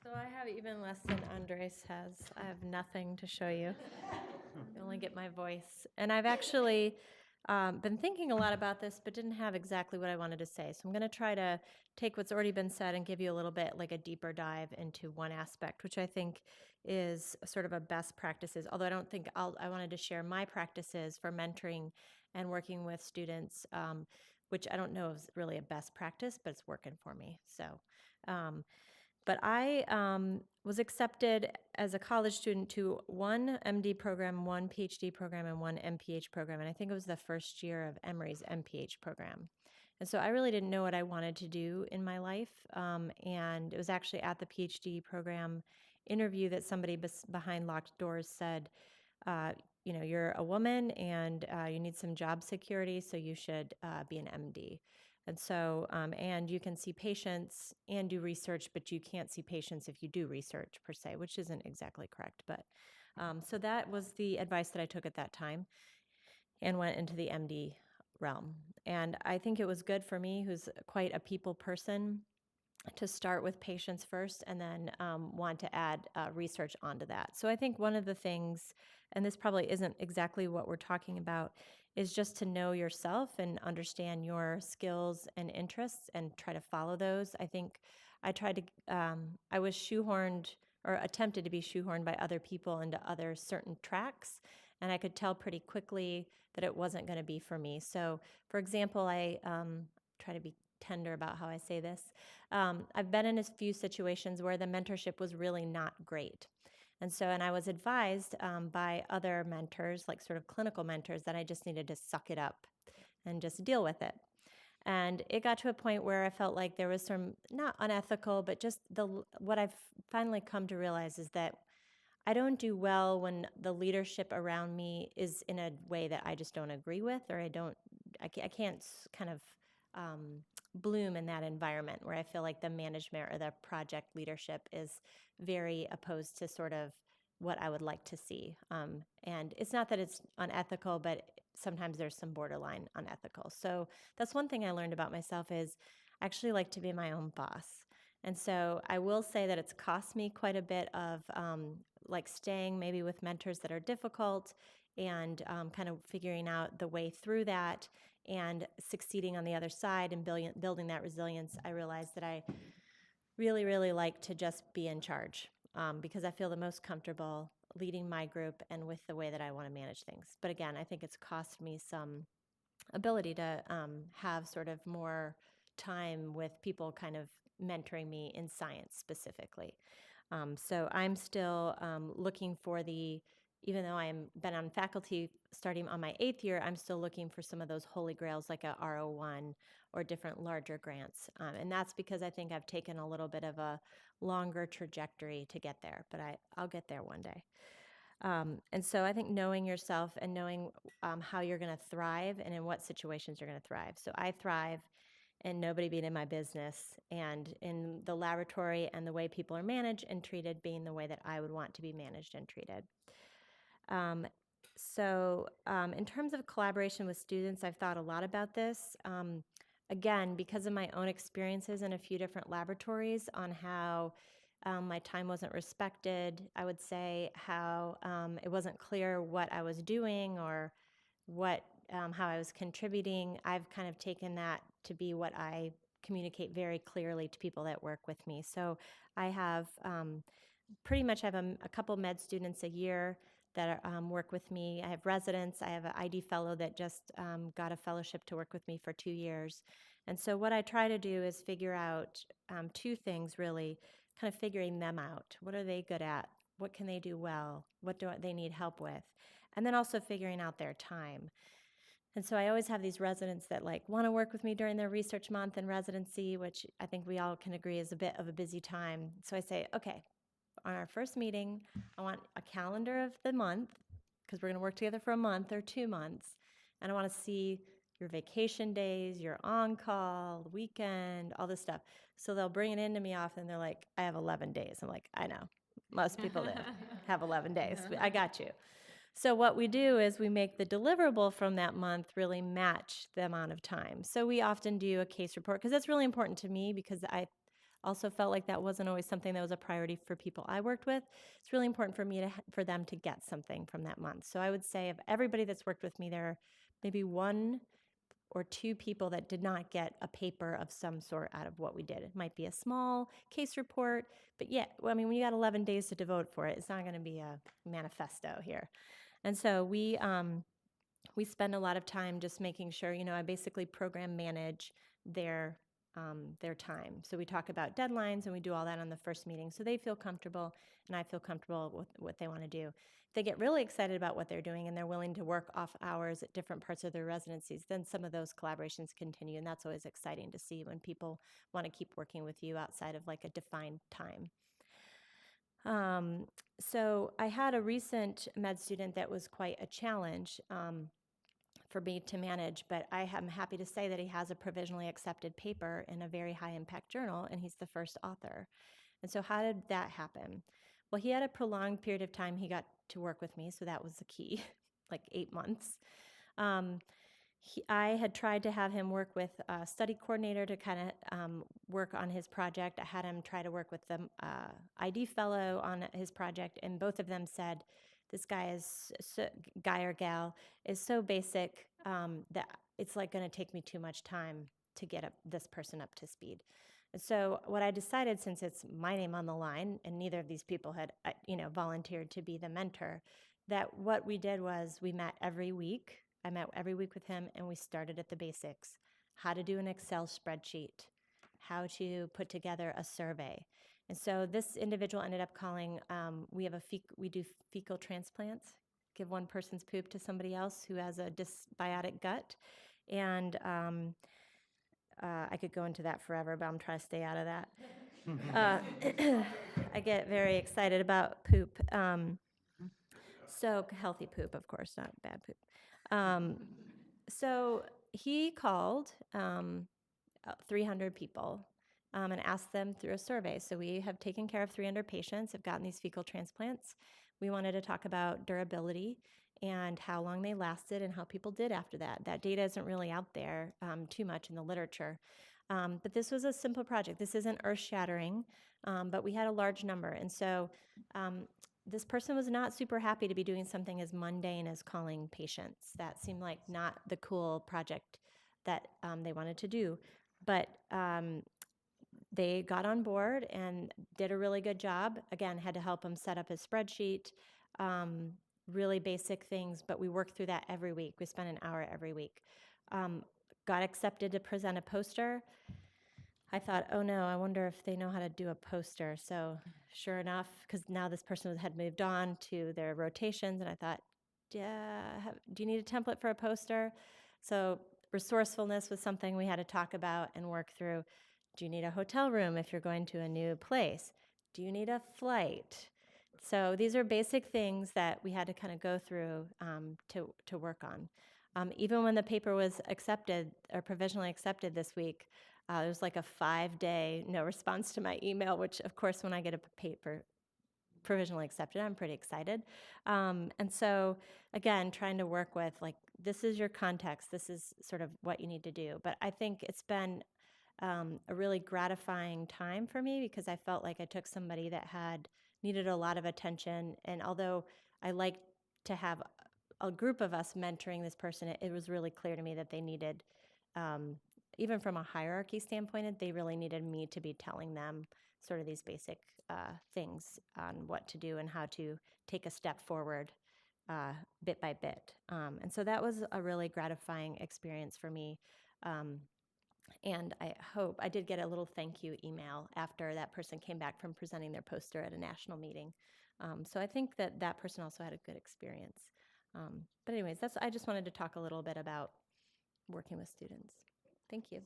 So I have even less than Andres has. I have nothing to show you. You only get my voice. And I've actually been thinking a lot about this, but didn't have exactly what I wanted to say. So I'm going to try to take what's already been said and give you a little bit like a deeper dive into one aspect, which I think is sort of a best practices. Although I don't think I wanted to share my practices for mentoring and working with students, which I don't know is really a best practice, but it's working for me. So. But I was accepted as a college student to one MD program, one PhD program, and one MPH program. And I think it was the first year of Emory's MPH program. And so I really didn't know what I wanted to do in my life. And it was actually at the PhD program interview that somebody behind locked doors said, you're a woman and you need some job security, so you should be an MD. And so, and you can see patients and do research, but you can't see patients if you do research per se, which isn't exactly correct. But so that was the advice that I took at that time and went into the MD realm. And I think it was good for me, who's quite a people person, to start with patients first and then want to add research onto that. So I think one of the things, and this probably isn't exactly what we're talking about, is just to know yourself and understand your skills and interests and try to follow those. I think I was shoehorned or attempted to be shoehorned by other people into other certain tracks. And I could tell pretty quickly that it wasn't going to be for me. So, for example, I try to be tender about how I say this. I've been in a few situations where the mentorship was really not great. And I was advised by other mentors, like sort of clinical mentors, that I just needed to suck it up and just deal with it. And it got to a point where I felt like there was some, not unethical, but just what I've finally come to realize is that I don't do well when the leadership around me is in a way that I just don't agree with, or I can't kind of bloom in that environment where I feel like the management or the project leadership is very opposed to sort of what I would like to see. And it's not that it's unethical, but sometimes there's some borderline unethical. So that's one thing I learned about myself is I actually like to be my own boss. And so I will say that it's cost me quite a bit of like staying maybe with mentors that are difficult and kind of figuring out the way through that and succeeding on the other side and building that resilience. I realized that I really, really like to just be in charge because I feel the most comfortable leading my group and with the way that I want to manage things. But again, I think it's cost me some ability to have sort of more time with people kind of mentoring me in science specifically. So I'm still looking for even though I'm been on faculty starting on my 8th year, I'm still looking for some of those holy grails like a RO1 or different larger grants. And that's because I think I've taken a little bit of a longer trajectory to get there, but I'll get there one day. And so I think knowing yourself and knowing how you're going to thrive and in what situations you're going to thrive. So I thrive and nobody being in my business and in the laboratory and the way people are managed and treated being the way that I would want to be managed and treated. In terms of collaboration with students, I've thought a lot about this. Again, because of my own experiences in a few different laboratories on how my time wasn't respected, I would say how it wasn't clear what I was doing or how I was contributing. I've kind of taken that to be what I communicate very clearly to people that work with me. So I have pretty much have a couple med students a year that work with me. I have residents. I have an ID fellow that just got a fellowship to work with me for 2 years. And so what I try to do is figure out two things really, kind of figuring them out. What are they good at? What can they do well? What do they need help with? And then also figuring out their time. And so I always have these residents that like want to work with me during their research month and residency, which I think we all can agree is a bit of a busy time. So I say, okay, on our first meeting, I want a calendar of the month because we're going to work together for a month or 2 months. And I want to see your vacation days, your on-call, weekend, all this stuff. So they'll bring it into me often. They're like, I have 11 days. I'm like, I know. Most people have 11 days. I got you. So what we do is we make the deliverable from that month really match the amount of time. So we often do a case report because that's really important to me because I Also felt like that wasn't always something that was a priority for people I worked with. It's really important for me for them to get something from that month. So I would say of everybody that's worked with me, there are maybe 1 or 2 people that did not get a paper of some sort out of what we did. It might be a small case report, but yeah, well, I mean, when you got 11 days to devote for it, it's not going to be a manifesto here. And so we spend a lot of time just making sure, I basically program manage their time. So we talk about deadlines and we do all that on the first meeting so they feel comfortable and I feel comfortable with what they want to do. If they get really excited about what they're doing and they're willing to work off hours at different parts of their residencies, then some of those collaborations continue. And that's always exciting to see when people want to keep working with you outside of like a defined time. So I had a recent med student that was quite a challenge. For me to manage, but I am happy to say that he has a provisionally accepted paper in a very high impact journal, and he's the first author. And so, how did that happen? Well, he had a prolonged period of time he got to work with me, so that was the key, like 8 months. Um, I had tried to have him work with a study coordinator to kind of work on his project. I had him try to work with the ID fellow on his project, and both of them said, "This guy guy or gal is so basic that it's like going to take me too much time to get this person up to speed." And so, what I decided, since it's my name on the line, and neither of these people had, volunteered to be the mentor, that what we did was we met every week. I met every week with him, and we started at the basics: how to do an Excel spreadsheet, how to put together a survey. And so this individual ended up calling. We do fecal transplants, give one person's poop to somebody else who has a dysbiotic gut, and I could go into that forever, but I'm trying to stay out of that. I get very excited about poop. So healthy poop, of course, not bad poop. So he called 300 people and asked them through a survey. So we have taken care of 300 patients, have gotten these fecal transplants. We wanted to talk about durability and how long they lasted and how people did after that. That data isn't really out there too much in the literature. But this was a simple project. This isn't earth-shattering, but we had a large number. And so this person was not super happy to be doing something as mundane as calling patients. That seemed like not the cool project that they wanted to do. But they got on board and did a really good job. Again, had to help him set up his spreadsheet, really basic things, but we worked through that every week. We spent an hour every week. Got accepted to present a poster. I thought, oh no, I wonder if they know how to do a poster. So sure enough, because now this person had moved on to their rotations, and I thought, yeah, do you need a template for a poster? So resourcefulness was something we had to talk about and work through. Do you need a hotel room if you're going to a new place? Do you need a flight? So these are basic things that we had to kind of go through to work on. Even when the paper was accepted or provisionally accepted this week, there was like a 5-day no response to my email, which, of course, when I get a paper provisionally accepted, I'm pretty excited. And so, again, trying to work with, like, this is your context. This is sort of what you need to do. But I think it's been a really gratifying time for me because I felt like I took somebody that had needed a lot of attention. And although I like to have a group of us mentoring this person, it was really clear to me that they needed, even from a hierarchy standpoint, they really needed me to be telling them sort of these basic things on what to do and how to take a step forward bit by bit. And so that was a really gratifying experience for me. And I did get a little thank you email after that person came back from presenting their poster at a national meeting. So I think that person also had a good experience. But anyways, I just wanted to talk a little bit about working with students. Thank you.